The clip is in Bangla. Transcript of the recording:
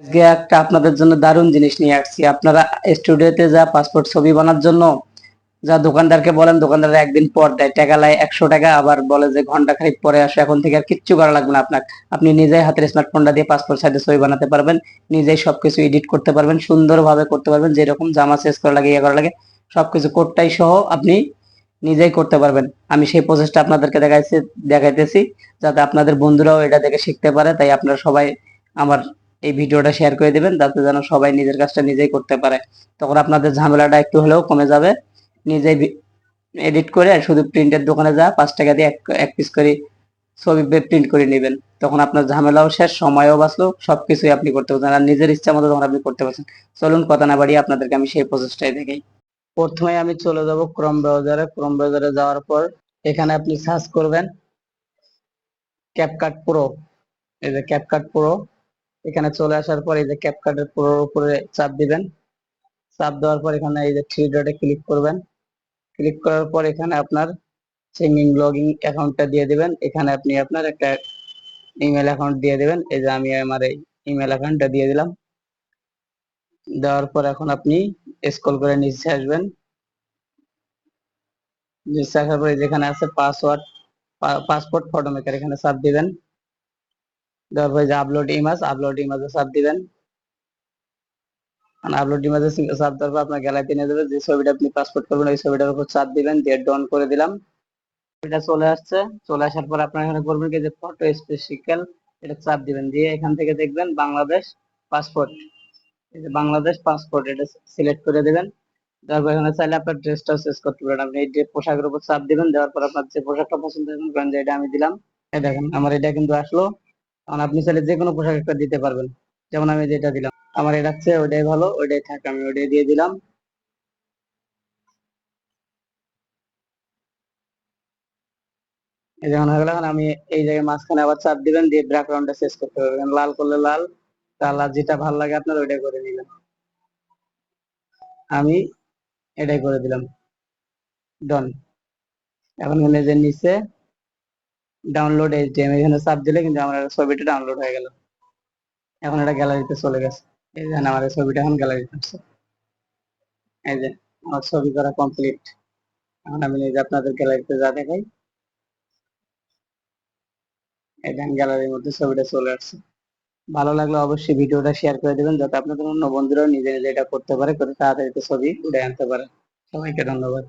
আজকে একটা আপনাদের জন্য দারুণ জিনিস নিয়ে আসছি। আপনারা স্টুডিওতে যা পাসপোর্ট ছবি বানার জন্য যা দোকানদারকে বলেন, দোকানদার একদিন পর দেয়, টাকা লাই 100 টাকা, আবার বলে যে ঘন্টা খানিক পরে আসো। এখন থেকে আর কিচ্ছু করা লাগবে না আপনার। আপনি নিজেই হাতের স্মার্টফোনটা দিয়ে পাসপোর্ট সাইজে ছবি বানাতে পারবেন, নিজেই সবকিছু এডিট করতে পারবেন, সুন্দরভাবে করতে পারবেন, যেরকম জামা চেঞ্জ করা লাগে, ইয়ে করা লাগে, সবকিছু কোডটাই সহ আপনি নিজেই করতে পারবেন। আমি সেই প্রসেসটা আপনাদেরকে দেখাইতেছি, যাতে আপনাদের বন্ধুরাও এটা দেখে শিখতে পারে। তাই আপনারা সবাই আমার এই ভিডিওটা শেয়ার করে দিবেন, যাতে যেন সবাই নিজের কাজটা নিজেই করতে পারে। তখন আপনাদের ঝামেলাটা একটু হলেও কমে যাবে। নিজেই এডিট করে শুধু প্রিন্টের দোকানে যা 5 টাকা দিয়ে এক পিস করে ছবি প্রিন্ট করে নেবেন। তখন আপনার ঝামেলাও শেষ, সময়ও বাঁচলো, সবকিছুই আপনি করতে পারছেন, আর নিজের ইচ্ছা মতো তখন আপনি করতে পারছেন। চলুন কথা না বাড়িয়ে আপনাদেরকে আমি সেই প্রসেসটাই দেখাই। প্রথমে আমি চলে যাব ক্রোম ব্রাউজারে। ক্রোম ব্রাউজারে যাওয়ার পর এখানে আপনি সার্চ করবেন ক্যাপকাট প্রো। এই যে ক্যাপকাট প্রো, এখানে চলে আসার পর এই যে ক্যাপকাটের প্রোর উপরে চাপ দিবেন। চাপ দেওয়ার পর এখানে এই যে থ্রি ডটে ক্লিক করবেন। ক্লিক করার পর এখানে আপনার সিঙ্গিং লগইন অ্যাকাউন্টটা দিয়ে দিবেন। এখানে আপনি আপনার একটা ইমেল অ্যাকাউন্ট দিয়ে দিবেন। এই যে আমি আমার এই ইমেল অ্যাকাউন্টটা দিয়ে দিলাম। দেওয়ার পর এখন আপনি স্ক্রল করে নিচে আসবেন। নিচে আসার পরে যেখানে আছে পাসওয়ার্ড, পাসপোর্ট ফটো মেকার, এখানে চাপ দিবেন। দেওয়ার পরে যে আপলোড ইমেজে চাপ দিবেন। আপলোড ইমেজে চাপ দেওয়ার পর আপনার গ্যালারিতে নিয়ে যাবে। যে ছবিটা আপনি পাসপোর্ট করবেন ওই ছবিটার উপর চাপ দিবেন, দিয়ে ডন করে দিলাম। এটা চলে আসছে। চলে আসার পর আপনার এখানে করবেন কি, যে ফটো স্পেসিক্যাল, এটা চাপ দিবেন। দিয়ে এখান থেকে দেখবেন বাংলাদেশ পাসপোর্ট, এই যে বাংলাদেশ পাসপোর্ট, এটা সিলেক্ট করে দিবেন। তারপর এখানে চাইলে আপনার ড্রেসটাও চেঞ্জ করতে পারেন। আপনি এই যে পোশাকের উপর চাপ দিবেন। দেওয়ার পর আপনার যে পোশাকটা পছন্দ করেন, যে এটা আমি দিলাম, এই দেখেন আমার এটা কিন্তু আসলো। কারণ আপনি চাইলে যে কোনো পোশাক একটা দিতে পারবেন। যেমন আমি যেটা দিলাম, আমার এটা হচ্ছে ওইটাই ভালো, ওইটাই থাক, আমি ওইটাই দিয়ে দিলাম। এই যেমন হয়ে গেল। এখন আমি এই জায়গায় মাঝখানে আবার চাপ দিবেন, দিয়ে ব্যাকগ্রাউন্ডটা চেঞ্জ করতে পারবেন। লাল করলে লাল, কালার যেটা ভালো লাগে আপনার ওইটাই করে নিলেন। আমি এটাই করে দিলাম, ডন। এখন এখানে যে নিচে ডাউনলোড এইচডিএমআই, এখানে চাপ দিলে কিন্তু আমার ছবিটা ডাউনলোড হয়ে গেল। এখন এটা গ্যালারিতে চলে গেছে। এই যে আমার ছবিটা এখন গ্যালারিতে আছে। এই যে আমার ছবি করা কমপ্লিট। এখন আমি নিজে আপনাদের গ্যালারিতে যা দেখাই, এই দেখেন গ্যালারির মধ্যে ছবিটা চলে আসছে। ভালো লাগলে অবশ্যই ভিডিওটা শেয়ার করে দেবেন, যাতে আপনাদের অন্য বন্ধুরাও নিজে নিজে এটা করতে পারে, করে তাড়াতাড়ি ছবি উঠে আনতে পারে। সবাইকে ধন্যবাদ।